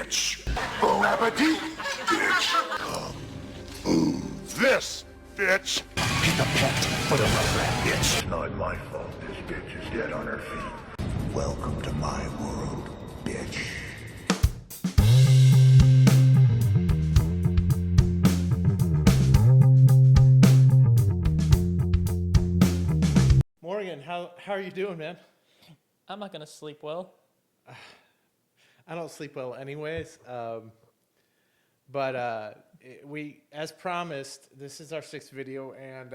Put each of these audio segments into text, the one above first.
bitch. Bon appetit, bitch. Come. Ooh, this, bitch. Pick a pet for the muskrat, bitch. It's not my fault this bitch is dead on her feet. Welcome to my world, bitch. Morgan, how are you doing, man? I'm not gonna sleep well. I don't sleep well anyways. But we, as promised, this is our 6th video, and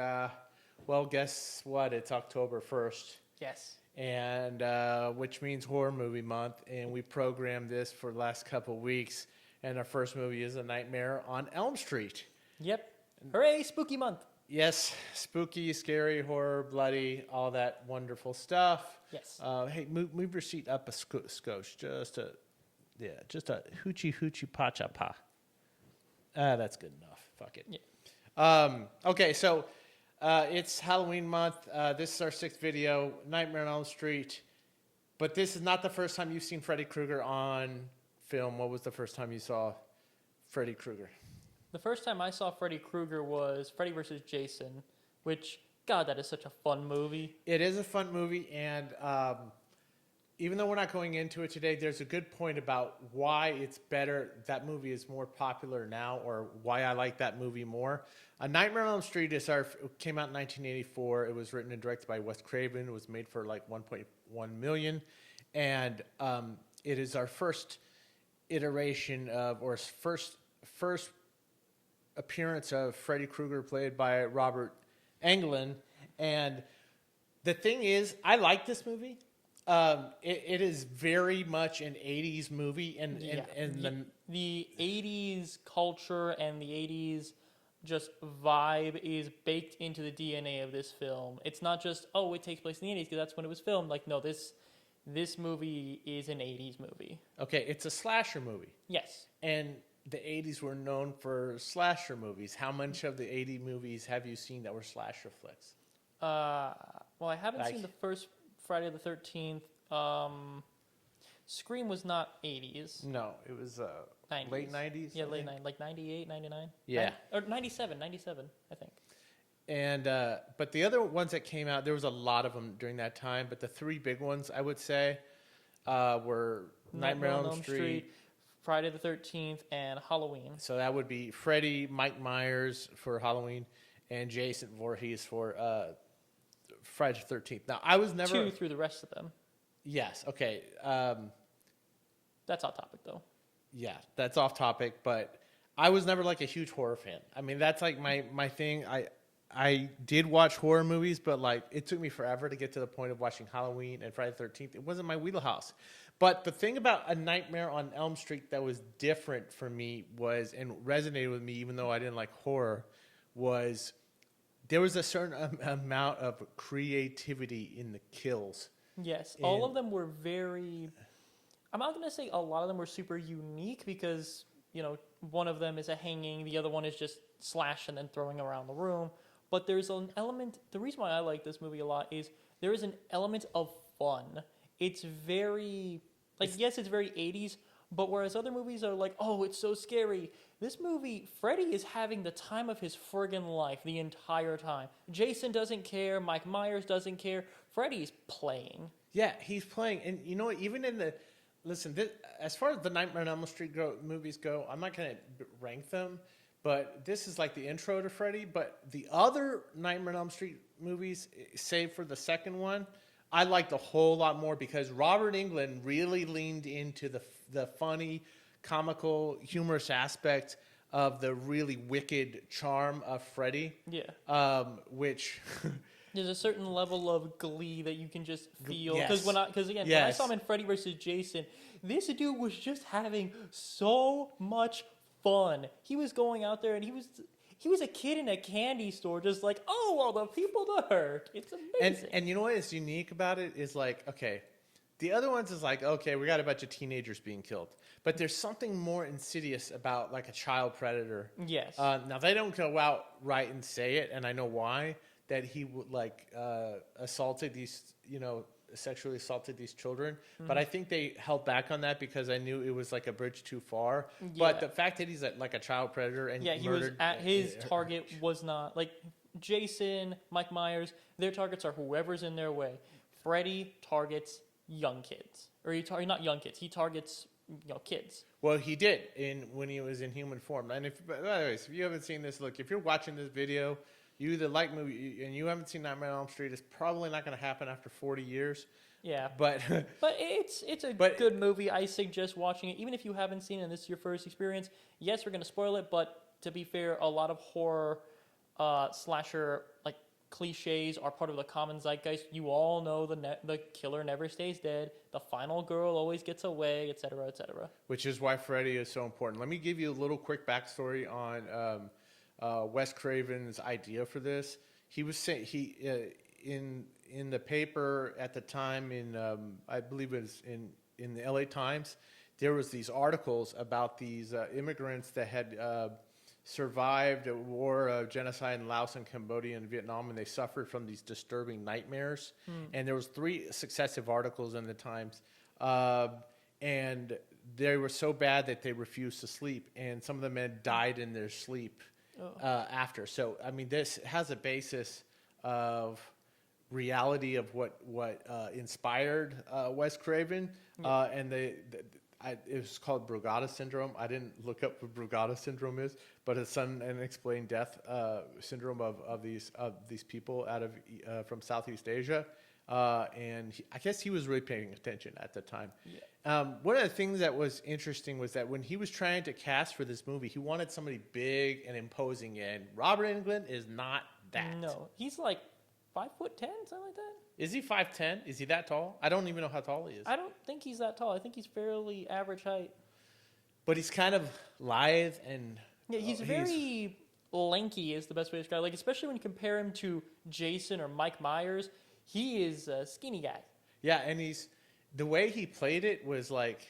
well, guess what? It's October 1st. Yes. And which means horror movie month, and we programmed this for the last couple weeks, and our first movie is A Nightmare on Elm Street. Yep. Hooray, spooky month. Yes, spooky, scary, horror, bloody, all that wonderful stuff. Yes. Hey, move your seat up a skosh, just a hoochie pacha pa. That's good enough. Fuck it. Yeah. Okay, so it's Halloween month. This is our 6th video, Nightmare on Elm Street. But this is not the first time you've seen Freddy Krueger on film. What was the first time you saw Freddy Krueger? The first time I saw Freddy Krueger was Freddy vs. Jason, which, God, that is such a fun movie. It is a fun movie, and even though we're not going into it today, there's a good point about why it's better. That movie is more popular now, or why I like that movie more. A Nightmare on Elm Street came out in 1984. It was written and directed by Wes Craven. It was made for like $1.1 million, and it is our first iteration of, or first appearance of Freddy Krueger, played by Robert Englund. And the thing is, I like this movie. It is very much an 80s movie, and the 80s culture and the 80s just vibe is baked into the DNA of this film. It's not just, oh, it takes place in the 80s because that's when it was filmed. Like, no, this movie is an 80s movie. Okay, it's a slasher movie. Yes. And the 80s were known for slasher movies. How much of the 80 movies have you seen that were slasher flicks? Well, I haven't seen the first Friday the 13th. Scream was not 80s. No, it was 90s. Late 90s? Yeah, late 90s, like 98, 99? Yeah. Or 97, I think. And but the other ones that came out, there was a lot of them during that time, but the 3 big ones, I would say, were Nightmare on Elm Street, Friday the 13th, and Halloween. So that would be Freddy, Mike Myers for Halloween, and Jason Voorhees for Friday the 13th. Now, I was never... 2 through the rest of them. Yes, okay. That's off topic, though. Yeah, that's off topic, but I was never like a huge horror fan. I mean, that's like my thing. I did watch horror movies, but like it took me forever to get to the point of watching Halloween and Friday the 13th. It wasn't my wheelhouse. But the thing about A Nightmare on Elm Street that was different for me was, and resonated with me even though I didn't like horror, was there was a certain amount of creativity in the kills. Yes, all of them were very... I'm not going to say a lot of them were super unique because, you know, one of them is a hanging, the other one is just slash and then throwing around the room. But there's an element... The reason why I like this movie a lot is there is an element of fun. It's very... Like, yes, it's very 80s, but whereas other movies are like, oh, it's so scary, this movie, Freddy is having the time of his friggin' life the entire time. Jason doesn't care. Mike Myers doesn't care. Freddy's playing. Yeah, he's playing. And you know what? Even in the... Listen, as far as the Nightmare on Elm Street movies go, I'm not going to rank them, but this is like the intro to Freddy. But the other Nightmare on Elm Street movies, save for the second one, I liked a whole lot more because Robert Englund really leaned into the funny, comical, humorous aspect of the really wicked charm of Freddy. Yeah. Which... There's a certain level of glee that you can just feel. Yes. When I saw him in Freddy vs. Jason, this dude was just having so much fun. He was going out there and he was a kid in a candy store just like, oh, all the people to hurt. It's amazing. And you know what is unique about it is like, okay, the other ones is like, okay, we got a bunch of teenagers being killed. But there's something more insidious about like a child predator. Yes. Now, they don't go out right and say it, and I know why. That he would like assaulted these, sexually assaulted these children. But I think they held back on that because I knew it was like a bridge too far. But the fact that he's like a child predator and he was at his target was not like Jason, Mike Myers. Their targets are whoever's in their way. Freddy targets young kids, or not young kids. He targets kids. Well, he did when he was in human form. And if you haven't seen this, look, if you're watching this video, you either like movie and you haven't seen Nightmare on Elm Street, it's probably not going to happen after 40 years. Yeah, but it's a good movie. I suggest watching it, even if you haven't seen it and this is your first experience. Yes, we're going to spoil it, but to be fair, a lot of horror slasher like cliches are part of the common zeitgeist. You all know the killer never stays dead. The final girl always gets away, etc., etc. Which is why Freddy is so important. Let me give you a little quick backstory on Wes Craven's idea for this. He was saying in the paper at the time I believe it was in the LA Times, there was these articles about these immigrants that had survived a war of genocide in Laos and Cambodia and Vietnam, and they suffered from these disturbing nightmares. And there was 3 successive articles in the Times, and they were so bad that they refused to sleep, and some of them had died in their sleep after. So, I mean, this has a basis of reality of what inspired Wes Craven, and it was called Brugada syndrome. I didn't look up what Brugada syndrome is, but it's an unexplained death syndrome of these people from Southeast Asia. And I guess he was really paying attention at the time. Yeah. One of the things that was interesting was that when he was trying to cast for this movie, he wanted somebody big and imposing, and Robert Englund is not that. No, he's like 5'10", something like that. Is he 5'10"? Is he that tall? I don't even know how tall he is. I don't think he's that tall. I think he's fairly average height. But he's kind of lithe and... Yeah, he's very lanky is the best way to describe it. Like, especially when you compare him to Jason or Mike Myers, he is a skinny guy. Yeah, and the way he played it was like,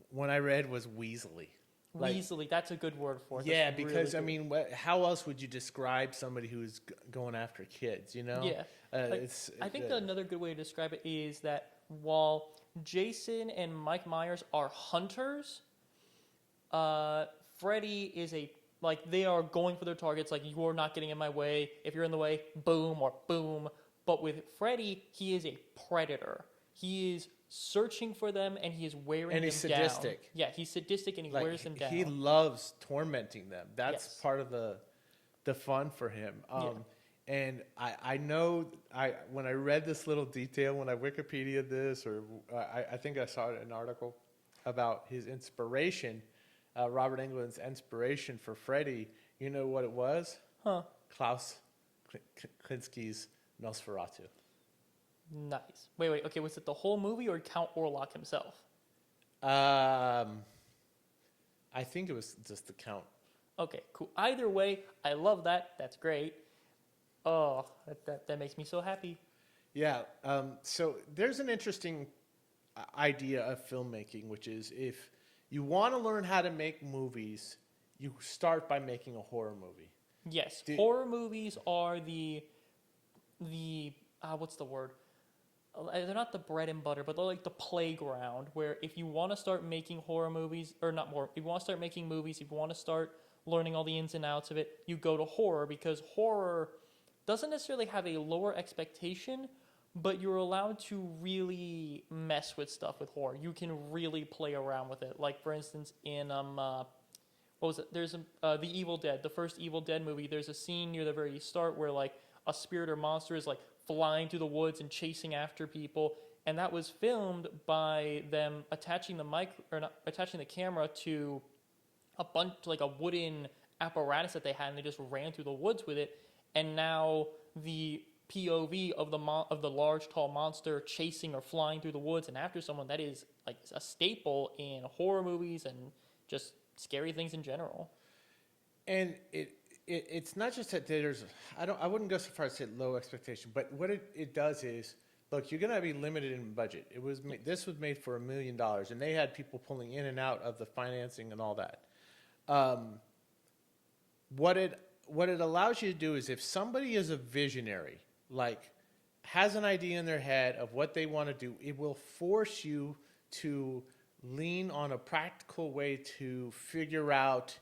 when I read was weaselly. Weaselly, that's a good word for it. Yeah, because, really, I mean, how else would you describe somebody who's going after kids, you know? Yeah. I think another good way to describe it is that while Jason and Mike Myers are hunters, Freddy is they are going for their targets, like, you're not getting in my way. If you're in the way, boom or boom. But with Freddy, he is a predator. He is searching for them, and he is wearing them down. And he's sadistic. Yeah, he's sadistic, and he wears them down. He loves tormenting them. That's part of the fun for him. And I know when I read this little detail, when I Wikipedia'd this, or I think I saw it in an article about his inspiration, Robert Englund's inspiration for Freddy, you know what it was? Huh. Klaus Kinski's Nosferatu. Nice. Wait. Okay, was it the whole movie or Count Orlok himself? I think it was just the Count. Okay, cool. Either way, I love that. That's great. Oh, that makes me so happy. Yeah. So there's an interesting idea of filmmaking, which is if you want to learn how to make movies, you start by making a horror movie. Yes, horror movies are the what's the word? They're not the bread and butter, but they're like the playground where if you want to start making horror movies, or not more, if you want to start making movies, if you want to start learning all the ins and outs of it, you go to horror, because horror doesn't necessarily have a lower expectation, but you're allowed to really mess with stuff with horror. You can really play around with it. Like, for instance, in what was it? There's The Evil Dead, the first Evil Dead movie. There's a scene near the very start where like a spirit or monster is like flying through the woods and chasing after people, and that was filmed by them attaching the camera to a bunch, like a wooden apparatus that they had, and they just ran through the woods with it. And now the POV of the large tall monster chasing or flying through the woods and after someone, that is like a staple in horror movies and just scary things in general. And it's not just that there's, I wouldn't go so far as to say low expectation, but what it does is, look, you're going to be limited in budget. This was made for $1 million, and they had people pulling in and out of the financing and all that. What it allows you to do is, if somebody is a visionary, like has an idea in their head of what they want to do, it will force you to lean on a practical way to figure out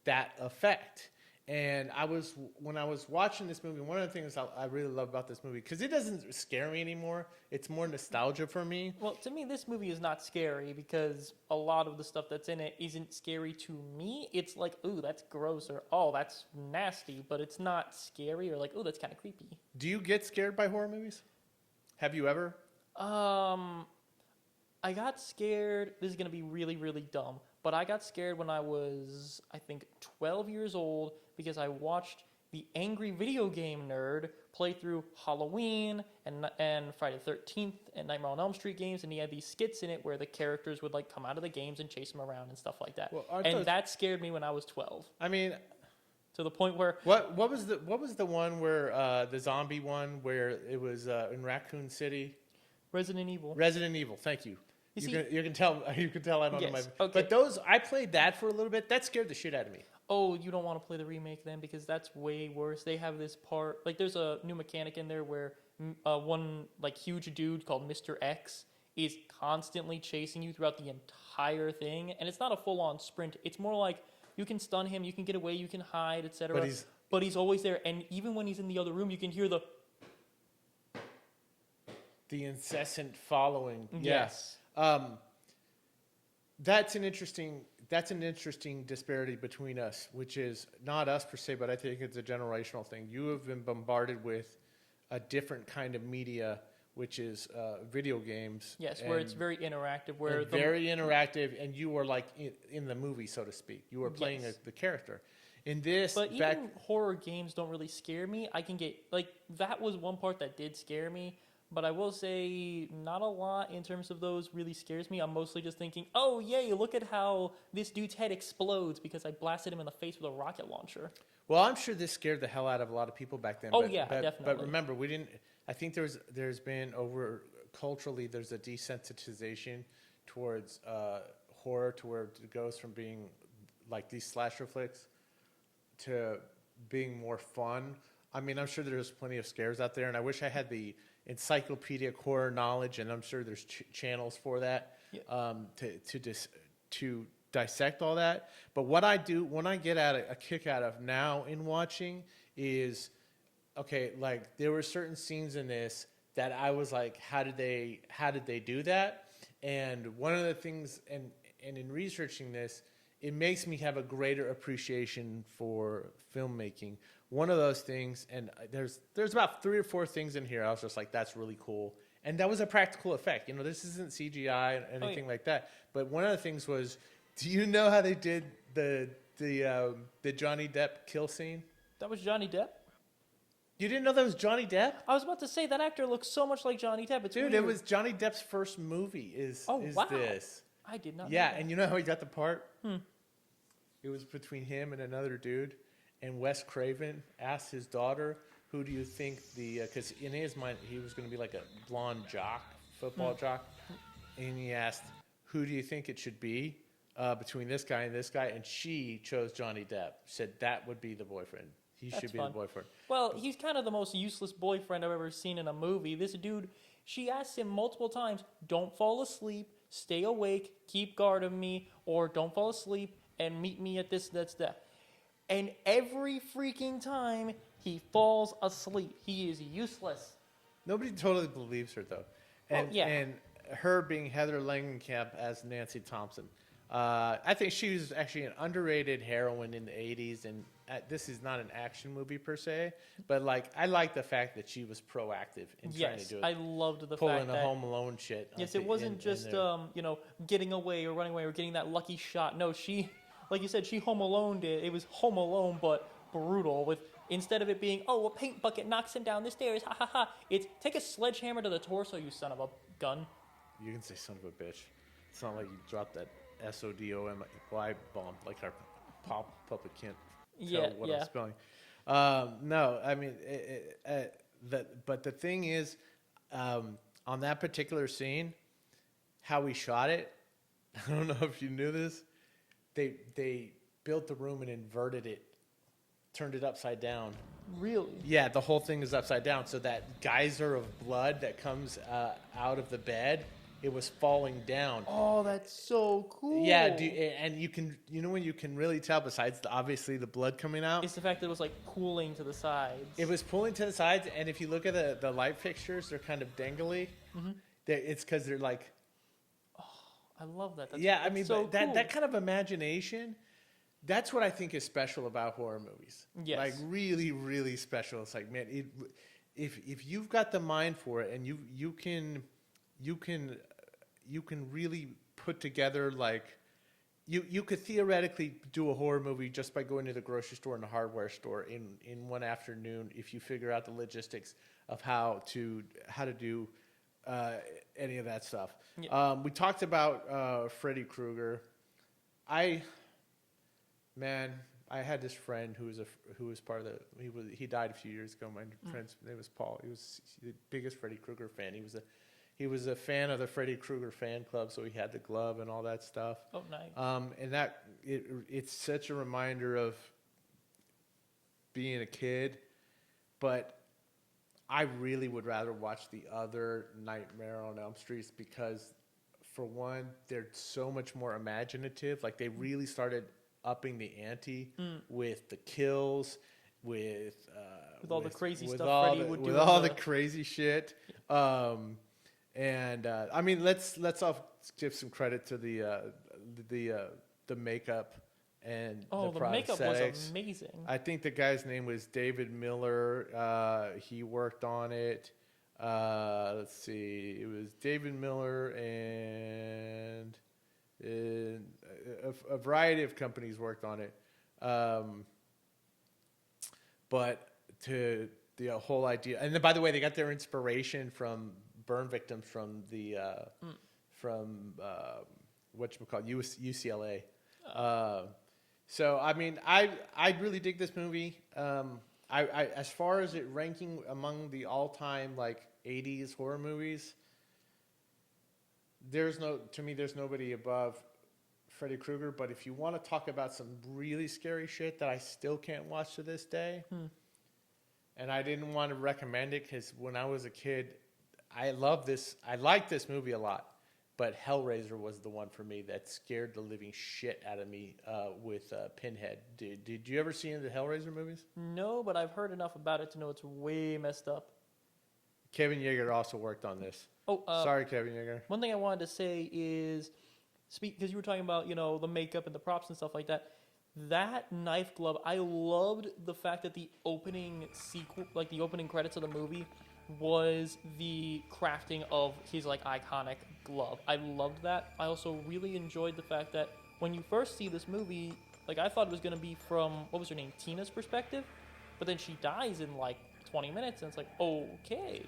that effect. And when I was watching this movie, one of the things I really love about this movie, because it doesn't scare me anymore, it's more nostalgia for me. Well, to me, this movie is not scary because a lot of the stuff that's in it isn't scary to me. It's like, ooh, that's gross, or oh, that's nasty, but it's not scary, or like, ooh, that's kind of creepy. Do you get scared by horror movies? Have you ever? I got scared. This is going to be really, really dumb. But I got scared when I was, I think, 12 years old because I watched the Angry Video Game Nerd play through Halloween and Friday the 13th and Nightmare on Elm Street games. And he had these skits in it where the characters would like come out of the games and chase him around and stuff like that. Well, that scared me when I was 12. I mean, to the point where... What was the one where the zombie one where it was in Raccoon City? Resident Evil. Resident Evil. Thank you. You can tell I don't know my. Okay. But those I played that for a little bit. That scared the shit out of me. Oh, you don't want to play the remake then because that's way worse. They have this part like there's a new mechanic in there where one like huge dude called Mr. X is constantly chasing you throughout the entire thing, and it's not a full-on sprint. It's more like you can stun him, you can get away, you can hide, etc. But he's always there, and even when he's in the other room, you can hear the incessant following. Yes. That's an interesting disparity between us, which is not us per se, but I think it's a generational thing. You have been bombarded with a different kind of media, which is video games. Yes, where it's very interactive. Very interactive, and you are like in the movie, so to speak. You are playing the character. In this, but even horror games don't really scare me. I can get like that was one part that did scare me. But I will say not a lot in terms of those really scares me. I'm mostly just thinking, oh, yay, look at how this dude's head explodes because I blasted him in the face with a rocket launcher. Well, I'm sure this scared the hell out of a lot of people back then. Oh, yeah, definitely. But remember, we didn't. I think there's been culturally, there's a desensitization towards horror to where it goes from being like these slasher flicks to being more fun. I mean, I'm sure there's plenty of scares out there, and I wish I had the encyclopedic horror knowledge, and I'm sure there's channels for that to dissect all that. But what I do when I get a kick out of now in watching is, okay, like there were certain scenes in this that I was like, how did they do that? And one of the things, and in researching this, it makes me have a greater appreciation for filmmaking. One of those things, and there's about 3 or 4 things in here I was just like, that's really cool. And that was a practical effect. You know, this isn't CGI or anything like that. But one of the things was, do you know how they did the Johnny Depp kill scene? That was Johnny Depp? You didn't know that was Johnny Depp? I was about to say, that actor looks so much like Johnny Depp. It's Dude, weird. it was Johnny Depp's first movie is this. I did not know Yeah, that. and you know how he got the part? It was between him and another dude. And Wes Craven asked his daughter, who do you think because in his mind, he was going to be like a blonde football jock. And he asked, who do you think it should be between this guy and this guy? And she chose Johnny Depp. Said that would be the boyfriend. He should be the boyfriend. Well, he's kind of the most useless boyfriend I've ever seen in a movie. This dude, she asked him multiple times, don't fall asleep, stay awake, keep guard of me, or don't fall asleep and meet me at this, that's that. And every freaking time he falls asleep. He is useless. Nobody totally believes her, though. And her being Heather Langenkamp as Nancy Thompson. I think she was actually an underrated heroine in the 80s. And this is not an action movie per se. But like, I like the fact that she was proactive in trying to do it. I loved the fact that... Pulling the Home Alone shit. Yes, it wasn't just, getting away or running away or getting that lucky shot. No, she... Like you said, she Home Aloned it. It was Home Alone, but brutal. With instead of it being, oh, a paint bucket knocks him down the stairs, ha ha ha. It's take a sledgehammer to the torso, you son of a gun. You can say son of a bitch. It's not like you dropped that SODOMY bomb like our puppet can't tell what I'm spelling. No, I mean, but the thing is, on that particular scene, how we shot it, I don't know if you knew this. They built the room and inverted it turned it upside down. Really? Yeah, the whole thing is upside down. So that geyser of blood that comes out of the bed, it was falling down. Oh, that's so cool. Yeah, and you can, when you can really tell, besides obviously the blood coming out, It's the fact that it was like pooling to the sides. it was pulling to the sides. And if you look at the light fixtures, they're kind of dangly. Mm-hmm. It's because they're like, I love that. That's, yeah, I that's mean, so but that cool. that kind of imagination, that's what I think is special about horror movies. Yes. Like really, really special. It's like, man, if you've got the mind for it, and you can really put together, like, you could theoretically do a horror movie just by going to the grocery store and the hardware store in one afternoon, if you figure out the logistics of how to do any of that stuff. Yeah. We talked about Freddy Krueger. I had this friend who was part of he died a few years ago. My friend's name was Paul. He was the biggest Freddy Krueger fan. He was a fan of the Freddy Krueger fan club, so he had the glove and all that stuff. Oh, nice. And it's such a reminder of being a kid, but I really would rather watch the other Nightmare on Elm Street because, for one, they're so much more imaginative. Like, they really started upping the ante with the kills, with all the crazy stuff Freddy would do. With all the crazy shit. And I mean, let's all give some credit to the makeup and the makeup was amazing. I think the guy's name was David Miller. He worked on it. Let's see, it was David Miller and a variety of companies worked on it. But to the whole idea, and then, by the way, they got their inspiration from burn victims from the UCLA. So I mean, I really dig this movie. I as far as it ranking among the all-time like 80s horror movies, there's nobody above Freddy Krueger. But if you want to talk about some really scary shit that I still can't watch to this day, and I didn't want to recommend it because when I was a kid, I liked this movie a lot. But Hellraiser was the one for me that scared the living shit out of me with Pinhead. Did you ever see any of the Hellraiser movies? No, but I've heard enough about it to know it's way messed up. Kevin Yeager also worked on this. Oh, sorry, Kevin Yeager. One thing I wanted to say is, because you were talking about, the makeup and the props and stuff like that. That knife glove, I loved the fact that the opening sequel, like the opening credits of the movie, was the crafting of his like iconic glove. I loved that. I also really enjoyed the fact that when you first see this movie, like I thought it was going to be from, what was her name, Tina's perspective, but then she dies in like 20 minutes and it's like, okay.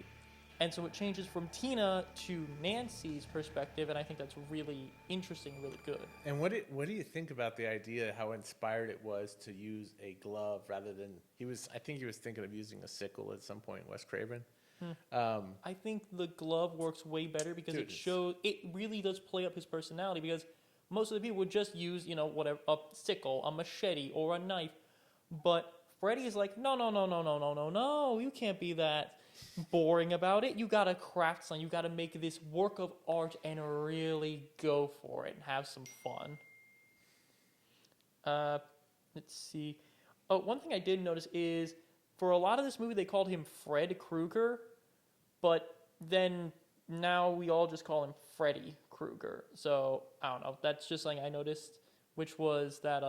And so it changes from Tina to Nancy's perspective, and I think that's really interesting, really good. And what do you think about the idea, how inspired it was to use a glove rather than, I think he was thinking of using a sickle at some point, Wes Craven. I think the glove works way better because it really does play up his personality, because most of the people would just use, whatever, a sickle, a machete, or a knife. But Freddy is like, no, you can't be that boring about it. You gotta craft something. You gotta make this work of art and really go for it and have some fun. Let's see. Oh, one thing I did notice is, for a lot of this movie, they called him Fred Krueger, but then now we all just call him Freddy Krueger. So I don't know. That's just something I noticed, which was that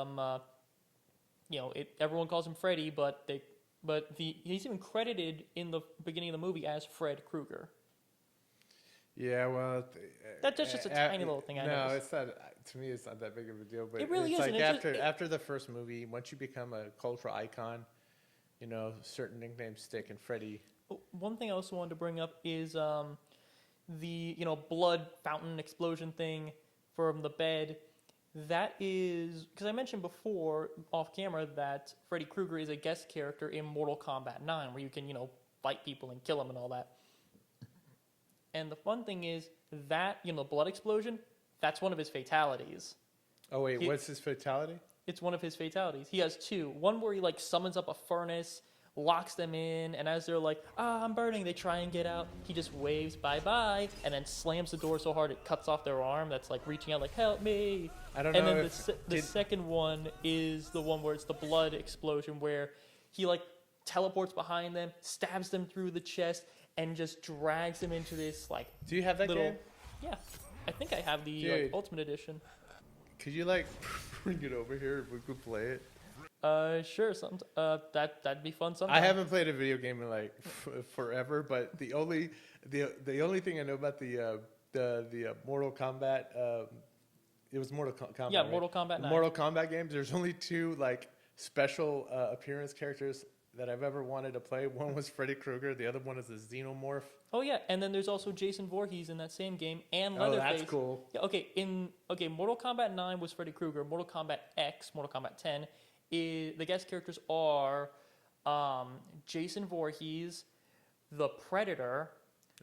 everyone calls him Freddy, but he's even credited in the beginning of the movie as Fred Krueger. Yeah, well, That's just a tiny little thing I noticed. No, it's not. To me, it's not that big of a deal. But it really it's isn't. like after the first movie, once you become a cultural icon, certain nicknames stick. And Freddy. One thing I also wanted to bring up is the blood fountain explosion thing from the bed. That is because I mentioned before off camera that Freddy Krueger is a guest character in Mortal Kombat 9, where you can fight people and kill them and all that. And the fun thing is that blood explosion, that's one of his fatalities. Oh wait, what's his fatality? It's one of his fatalities. He has two. One where he like summons up a furnace, locks them in, and as they're like, I'm burning, they try and get out. He just waves bye-bye and then slams the door so hard it cuts off their arm that's like reaching out like, help me. I don't and know then if the second one is the one where it's the blood explosion where he like teleports behind them, stabs them through the chest, and just drags them into this like Do you have that little game? Yeah. I think I have the Dude. Ultimate Edition. Could you like bring it over here if we could play it? Sure. That'd be fun sometime. I haven't played a video game in like forever, but the only thing I know about the Mortal Kombat, it was Mortal Kombat. Yeah, right? Mortal Kombat 9. Mortal Kombat games. There's only two like special appearance characters that I've ever wanted to play. One was Freddy Krueger. The other one is the Xenomorph. Oh yeah, and then there's also Jason Voorhees in that same game and Oh, Leatherface. that's cool. Yeah, okay. Mortal Kombat 9 was Freddy Krueger. Mortal Kombat X, Mortal Kombat 10, the guest characters are Jason Voorhees, the Predator,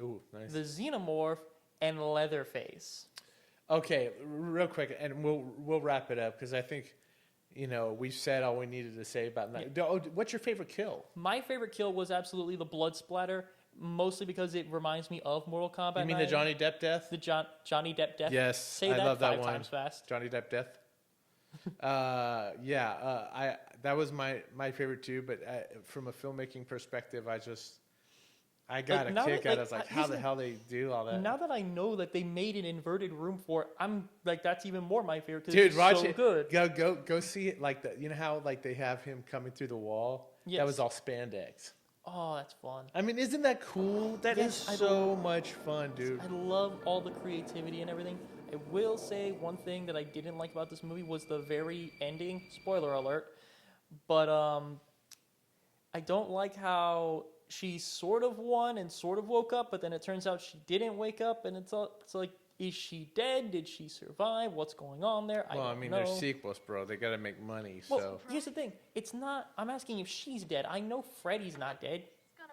Ooh, nice. the Xenomorph, and Leatherface. Okay, real quick, and we'll wrap it up because I think, we've said all we needed to say about that. Oh, what's your favorite kill? My favorite kill was absolutely the blood splatter, mostly because it reminds me of Mortal Kombat. You mean 9. the Johnny Depp death? The Johnny Depp death? Yes, Say I that love that 5 one. times fast. Johnny Depp death. That was my favorite too. But from a filmmaking perspective, I got Now a kick that, out. I was like, how here's the the- hell they do all that? Now that I know that they made an inverted room for it, I'm like, that's even more my favorite because Dude, it's watch so it. good. Go see it. Like you know how like they have him coming through the wall. Yes. That was all spandex. Oh, that's fun. I mean, isn't that cool? That is Yes, I so much fun, dude. I love all the creativity and everything. I will say one thing that I didn't like about this movie was the very ending. Spoiler alert. But I don't like how she sort of won and sort of woke up, but then it turns out she didn't wake up, and it's like, is she dead? Did she survive? What's going on there? Well, I don't mean, know. they're sequels, bro. They gotta make money. Well, So here's the thing. It's not. I'm asking if she's dead. I know Freddy's not dead.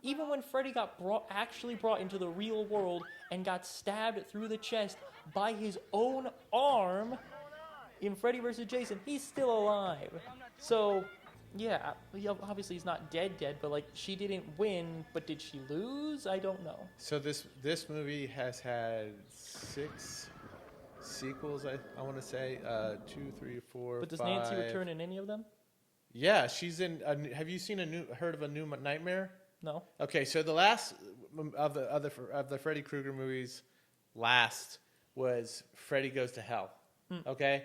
Even when Freddy got actually brought into the real world and got stabbed through the chest by his own arm in Freddy vs. Jason, he's still alive. So, yeah, obviously he's not dead, but like she didn't win, but did she lose? I don't know. So this movie has had 6 sequels. I want to say 2, 3, 4. But does 5. Nancy return in any of them? Yeah, she's in. Have you heard of a New Nightmare? No. Okay, so the last of the Freddy Krueger movies, was Freddy Goes to Hell. Okay,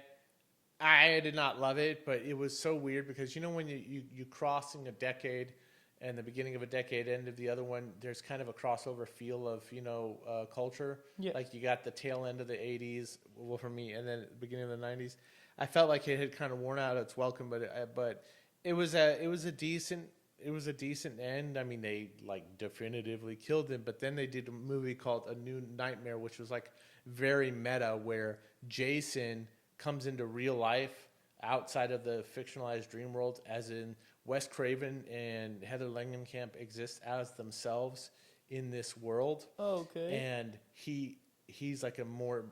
I did not love it, but it was so weird because when you crossing a decade and the beginning of a decade, end of the other one, there's kind of a crossover feel of culture. Yeah. Like you got the tail end of the '80s, well for me, and then the beginning of the '90s. I felt like it had kind of worn out its welcome, but it was a decent end. I mean, they like definitively killed him, but then they did a movie called A New Nightmare, which was like very meta, where Jason comes into real life outside of the fictionalized dream world, as in Wes Craven and Heather Langenkamp exist as themselves in this world. Oh, okay. And he's like a more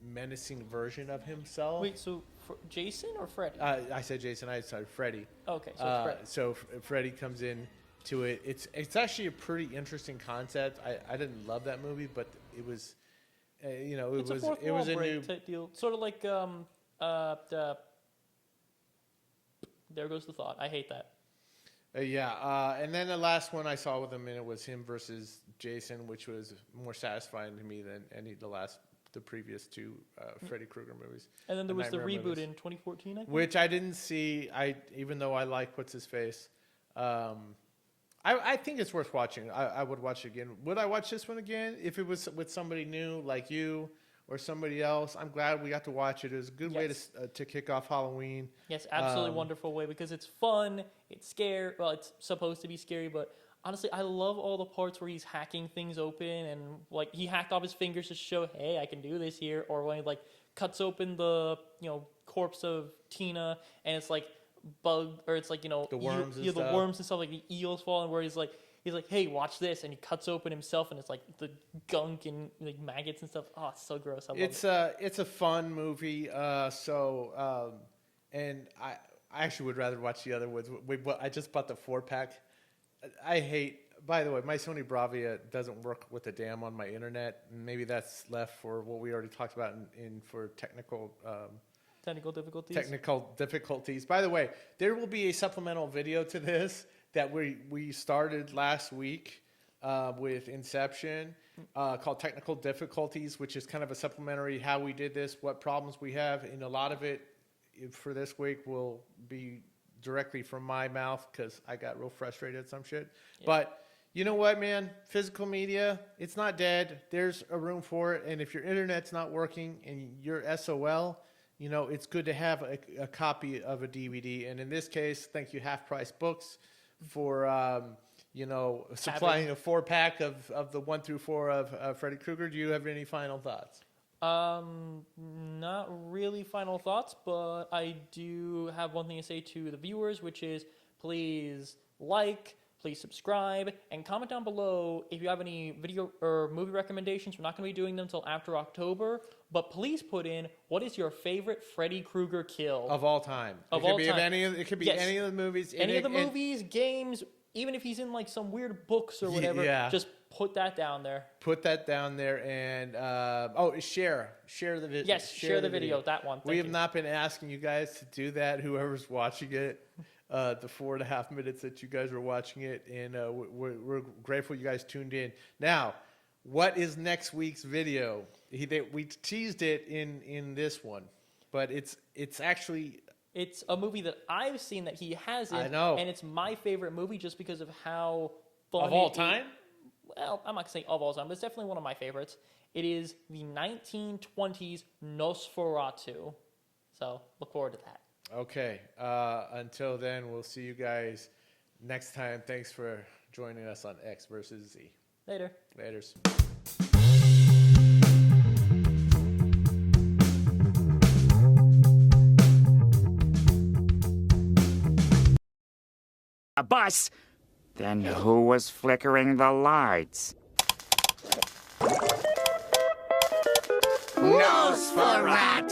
menacing version of himself. Wait, so Jason or Freddy? I said Jason. I said Freddy. Okay, so it's Freddy. So Freddy comes in to it. It's actually a pretty interesting concept. I didn't love that movie, but it was, It's a fourth it was wall a break new. type deal, sort of like There Goes the Thought. I hate that. And then the last one I saw with him in it was him versus Jason, which was more satisfying to me than the previous 2 Freddy Krueger movies. And then there was the Nightmare reboot movies. in 2014, I think. Which I didn't see. Even though I like what's his face, I think it's worth watching. I would watch it again. Would I watch this one again if it was with somebody new like you or somebody else? I'm glad we got to watch it. It was a good way to kick off Halloween. Yes, absolutely wonderful way because it's fun. It's scary. Well, it's supposed to be scary, but honestly, I love all the parts where he's hacking things open and like he hacked off his fingers to show, hey, I can do this here, or when he like cuts open the corpse of Tina and it's like bug or it's like the worms and the stuff. worms and stuff, like the eels falling, where he's like, hey, watch this, and he cuts open himself and it's like the gunk and like maggots and stuff. Oh, it's so gross. I love it. It's a fun movie. and I actually would rather watch the other ones. I just bought the 4-pack. I hate. By the way, my Sony Bravia doesn't work with a damn on my internet. Maybe that's left for what we already talked about in for technical difficulties. By the way, there will be a supplemental video to this that we started last week with Inception called Technical Difficulties, which is kind of a supplementary how we did this, what problems we have, and a lot of it for this week will be directly from my mouth because I got real frustrated at some shit. Yeah. But you know what, man? Physical media, it's not dead. There's a room for it. And if your internet's not working and you're SOL, you know, it's good to have a copy of a DVD. And in this case, thank you Half Price Books for, you know, supplying a 4-pack of the 1 through 4 of Freddy Krueger. Do you have any final thoughts? Not really final thoughts, but I do have one thing to say to the viewers, which is please like, please subscribe, and comment down below if you have any video or movie recommendations. We're not going to be doing them until after October, but please put in what is your favorite Freddy Krueger kill of all time. It could be any of the movies. Any of the movies, games, even if he's in like some weird books or whatever. Yeah. Just put that down there. Put that down there and share the video. Yes, share the video. That one. We have not been asking you guys to do that. Whoever's watching it. The 4.5 minutes that you guys were watching it, and we're grateful you guys tuned in. Now, what is next week's video? We teased it in this one, but it's actually a movie that I've seen that he has in. I know, and it's my favorite movie just because of how fun of all time. Well, I'm not gonna say of all time, but it's definitely one of my favorites. It is the 1920s Nosferatu. So look forward to that. Okay. Until then, we'll see you guys next time. Thanks for joining us on X versus Z. Later. Laters. A bus? Then who was flickering the lights? Nosferatu!